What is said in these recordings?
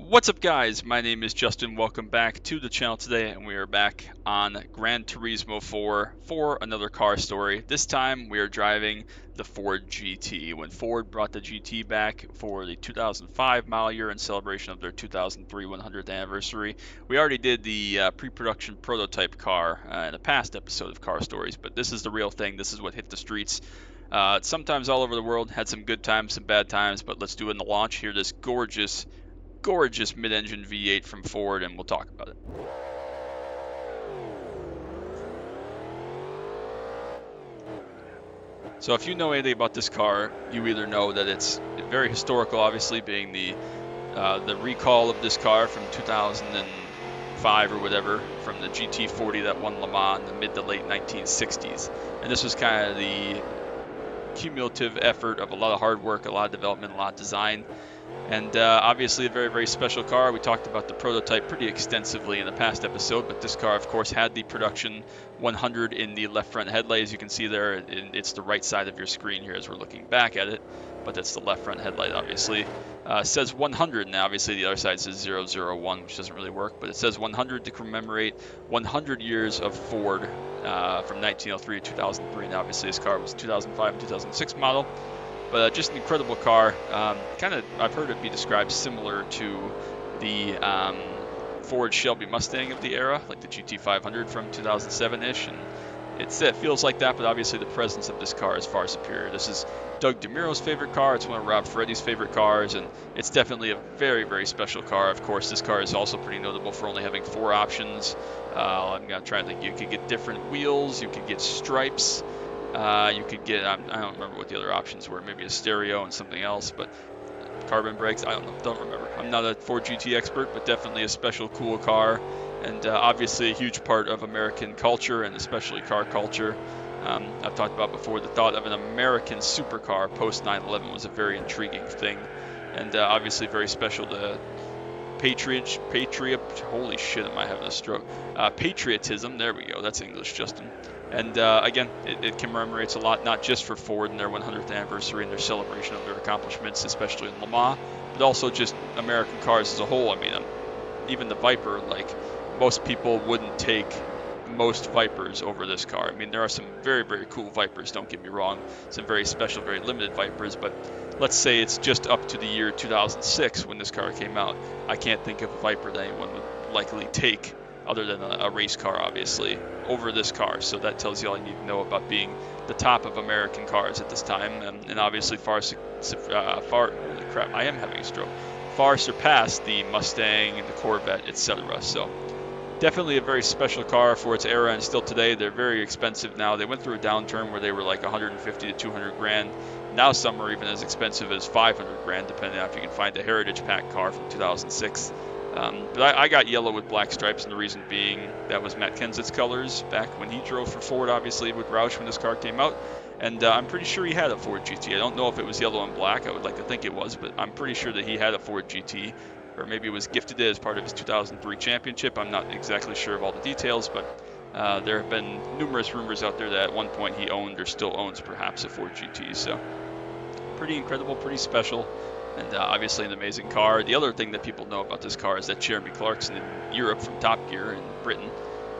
What's up, guys? My name is Justin. Welcome back to the channel today, and we are back on Gran Turismo 4 for another car story. This time we are driving the Ford GT. When Ford brought the GT back for the 2005 model year in celebration of their 2003 100th anniversary, we already did the pre-production prototype car in a past episode of Car Stories, but this is the real thing. This is what hit the streets. Sometimes all over the world, had some good times, some bad times, but let's do it in the launch here. This gorgeous mid-engine V8 from Ford, and we'll talk about it. So if you know anything about this car, you either know that it's very historical, obviously being the recall of this car from 2005 or whatever, from the GT40 that won Le Mans in the mid to late 1960s. And this was kind of the cumulative effort of a lot of hard work, a lot of development, a lot of design. And obviously a very special car. We talked about the prototype pretty extensively in the past episode, but this car, of course, had the production 100 in the left front headlight. As you can see there, it's the right side of your screen here as we're looking back at it, but that's the left front headlight, obviously. Says 100, and obviously the other side says 001, which doesn't really work, but it says 100 to commemorate 100 years of Ford from 1903 to 2003, and obviously this car was 2005 and 2006 model. But just an incredible car. I've heard it be described similar to the Ford Shelby Mustang of the era, like the GT500 from 2007-ish, and it feels like that. But obviously, the presence of this car is far superior. This is Doug DeMuro's favorite car. It's one of Rob Ferretti's favorite cars, and it's definitely a very special car. Of course, this car is also pretty notable for only having 4 options. I'm gonna try to think. You could get different wheels. You could get stripes. You could get, I don't remember what the other options were, maybe a stereo and something else, but carbon brakes, I don't remember. I'm not a Ford GT expert, but definitely a special, cool car, and obviously a huge part of American culture, and especially car culture. I've talked about before, the thought of an American supercar post 9/11 was a very intriguing thing, and obviously very special to holy shit, am I having a stroke? Patriotism, there we go, that's English, Justin. And again, it commemorates a lot, not just for Ford and their 100th anniversary and their celebration of their accomplishments, especially in Le Mans, but also just American cars as a whole. I mean, even the Viper, like, most people wouldn't take most Vipers over this car. I mean, there are some very cool Vipers, don't get me wrong, some very special, very limited Vipers, but let's say it's just up to the year 2006 when this car came out. I can't think of a Viper that anyone would likely take, other than a race car, obviously, over this car. So that tells you all you need to know about being the top of American cars at this time, and obviously far, holy crap, I am having a stroke, far surpassed the Mustang and the Corvette, etc. So definitely a very special car for its era, and still today. They're very expensive now. They went through a downturn where they were like 150 to 200 grand. Now some are even as expensive as 500 grand, depending on if you can find a Heritage Pack car from 2006. But I got yellow with black stripes, and the reason being that was Matt Kenseth's colors back when he drove for Ford, obviously, with Roush when this car came out. And I'm pretty sure he had a Ford GT. I don't know if it was yellow and black. I would like to think it was, but I'm pretty sure that he had a Ford GT, or maybe it was gifted it as part of his 2003 championship. I'm not exactly sure of all the details, but there have been numerous rumors out there that at one point he owned or still owns perhaps a Ford GT. So pretty incredible, pretty special. And obviously an amazing car. The other thing that people know about this car is that Jeremy Clarkson in Europe from Top Gear in Britain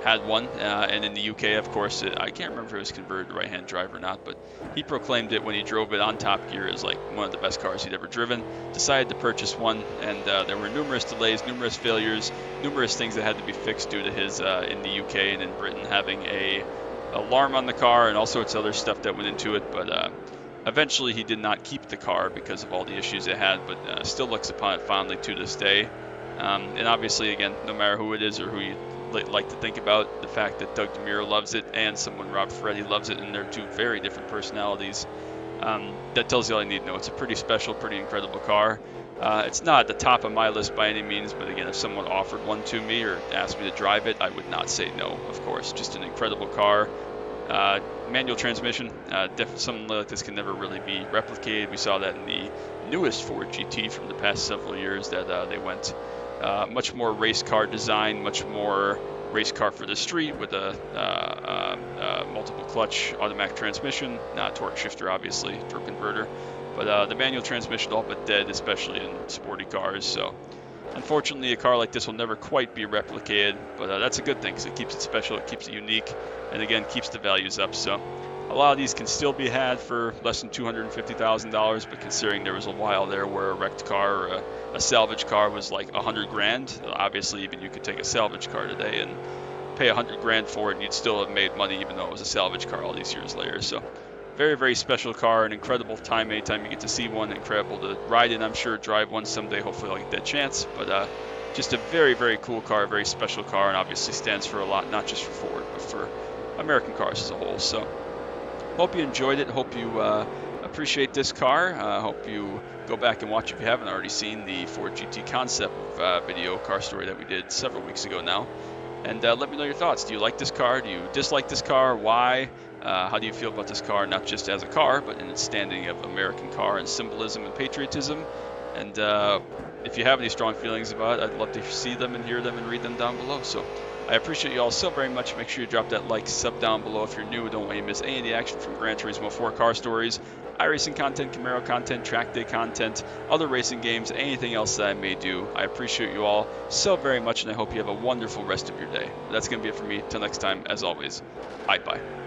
had one, and in the UK, of course, I can't remember if it was converted to right-hand drive or not, but he proclaimed it when he drove it on Top Gear as like one of the best cars he'd ever driven. Decided to purchase one, and there were numerous delays, numerous failures, numerous things that had to be fixed due to his in the UK and in Britain having a alarm on the car and all sorts of other stuff that went into it, but eventually he did not keep the car because of all the issues it had, but still looks upon it fondly to this day. And obviously, again, no matter who it is or who you like to think about, the fact that Doug DeMuro loves it and someone Rob Ferretti loves it, and they're two very different personalities, that tells you all you need to know. It's a pretty special, pretty incredible car. It's not at the top of my list by any means, but again, if someone offered one to me or asked me to drive it, I would not say no, of course. Just an incredible car. Manual transmission, something like this can never really be replicated. We saw that in the newest Ford GT from the past several years, that they went much more race car design, much more race car for the street with a multiple clutch automatic transmission, not torque shifter, obviously, torque converter, but the manual transmission all but dead, especially in sporty cars. So Unfortunately, a car like this will never quite be replicated, but that's a good thing because it keeps it special, it keeps it unique, and again, keeps the values up. So a lot of these can still be had for less than $250,000, but considering there was a while there where a wrecked car or a salvage car was like 100 grand, obviously even you could take a salvage car today and pay 100 grand for it and you'd still have made money even though it was a salvage car all these years later. So very, very special car, an incredible time anytime you get to see one, incredible to ride in, I'm sure, drive one someday, hopefully I'll get that chance, but just a very, very cool car, a very special car, and obviously stands for a lot, not just for Ford, but for American cars as a whole. So hope you enjoyed it, hope you appreciate this car, hope you go back and watch if you haven't already seen the Ford GT concept video car story that we did several weeks ago now. And let me know your thoughts. Do you like this car? Do you dislike this car? Why? How do you feel about this car, not just as a car, but in its standing of American car and symbolism and patriotism? And if you have any strong feelings about it, I'd love to see them and hear them and read them down below. So I appreciate you all so very much. Make sure you drop that like, sub down below if you're new. Don't want you to miss any of the action from Gran Turismo 4 car stories, iRacing content, Camaro content, track day content, other racing games, anything else that I may do. I appreciate you all so very much, and I hope you have a wonderful rest of your day. That's going to be it for me. Till next time, as always, bye-bye.